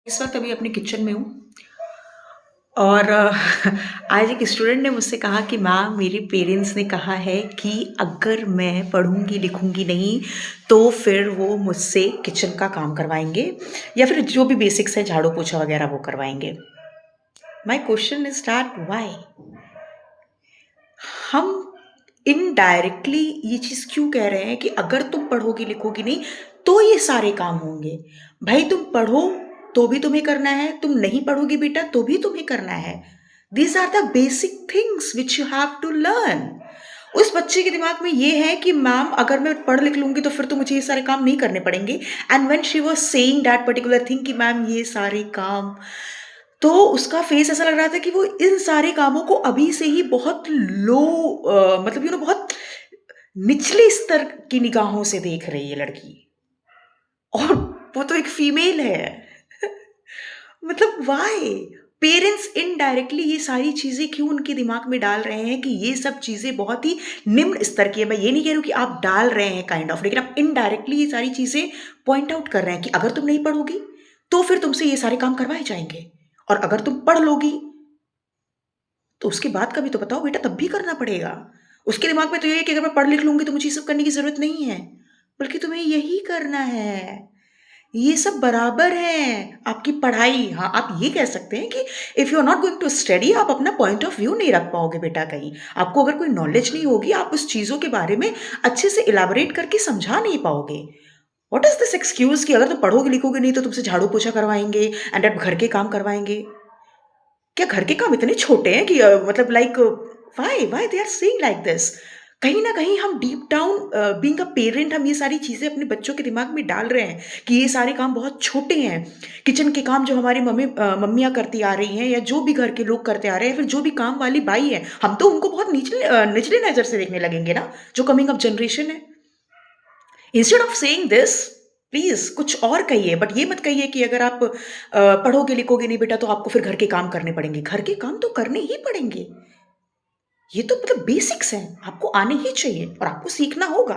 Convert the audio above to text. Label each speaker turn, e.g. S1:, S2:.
S1: इस वक़्त अभी अपने किचन में हूँ और आज एक स्टूडेंट ने मुझसे कहा कि मैम मेरे पेरेंट्स ने कहा है कि अगर मैं पढ़ूँगी लिखूँगी नहीं, तो फिर वो मुझसे किचन का काम करवाएँगे या फिर जो भी बेसिक्स है झाड़ू-पोछा वग़ैरह वो करवाएँगे। My question is that why? हम इनडायरेक्टली ये चीज़ क्यों कह रहे हैं कि अगर तुम पढ़ोगी लिखोगी नहीं, तो ये सारे काम होंगे। भाई तुम पढ़ो, तो भी तुम्हें करना है, तुम नहीं पढ़ोगी बेटा, तो भी तुम्हें करना है। These are the basic things which you have to learn. उस बच्चे के दिमाग में ये है कि मैम अगर मैं पढ़ लिख लूँगी तो फिर तो मुझे ये सारे काम नहीं करने पड़ेंगे। And when she was saying that particular thing कि मैम ये सारे काम, तो उसका फेस ऐसा लग रहा था कि वो इन सारे कामों को अभी से ही बहुत लो मतलब बहुत निचले स्तर की निगाहों से देख रही है लड़की। और वो तो एक फीमेल है। मतलब व्हाई? पेरेंट्स इनडायरेक्टली ये सारी चीज़ें क्यों उनके दिमाग में डाल रहे हैं कि ये सब चीज़ें बहुत ही निम्न स्तर की है। मैं ये नहीं कह रही हूँ कि आप डाल रहे हैं काइंड ऑफ, लेकिन आप इनडायरेक्टली ये सारी चीज़ें पॉइंट आउट कर रहे हैं कि अगर तुम नहीं पढ़ोगी, तो फिर तुमसे ये सारे काम करवाए जाएँगे और अगर तुम पढ़ लोगी, तो उसके बाद का भी तो बताओ बेटा, तब भी करना पड़ेगा। उसके दिमाग में तो ये है कि अगर मैं पढ़ लिख लूँगी तो मुझे ये सब करने की ज़रूरत नहीं है, बल्कि तुम्हें यही करना है। ये सब बराबर हैं, आपकी पढ़ाई। हाँ, आप ये कह सकते हैं कि if you are not going to study, आप अपना पॉइंट ऑफ व्यू नहीं रख पाओगे बेटा कहीं। आपको अगर कोई नॉलेज नहीं होगी, आप उस चीज़ों के बारे में अच्छे से इलैबोरेट करके समझा नहीं पाओगे। व्हाट इज़ दिस एक्सक्यूज़ कि अगर तुम पढ़ोगे लिखोगे नहीं तो तुमसे झाड़ू-पोछा करवाएँगे एंड आप घर के काम करवाएँगे। क्या घर के काम इतने छोटे हैं कि मतलब like why why they are saying like this? कहीं न कहीं हम deep down being a parent हम ये सारी चीज़ें अपने बच्चों के दिमाग में डाल रहे हैं कि ये सारे काम बहुत छोटे हैं। किचन के काम जो हमारी मम्मियाँ करती आ रही हैं या जो भी घर के लोग करते आ रहे हैं, फिर जो भी काम वाली बाई है, हम तो उनको बहुत निचले नज़र से देखने लगेंगे ना, जो कमिंग अप जनरेशन है। Instead of saying this, please कुछ और कहिए, बट ये मत कहिए कि अगर आप पढ़ोगे लिखोगे नहीं बेटा तो आपको फिर घर के काम करने पड़ेंगे। घर के काम तो करने ही पड़ेंगे। ये तो मतलब बेसिक्स हैं, आपको आने ही चाहिए और आपको सीखना होगा।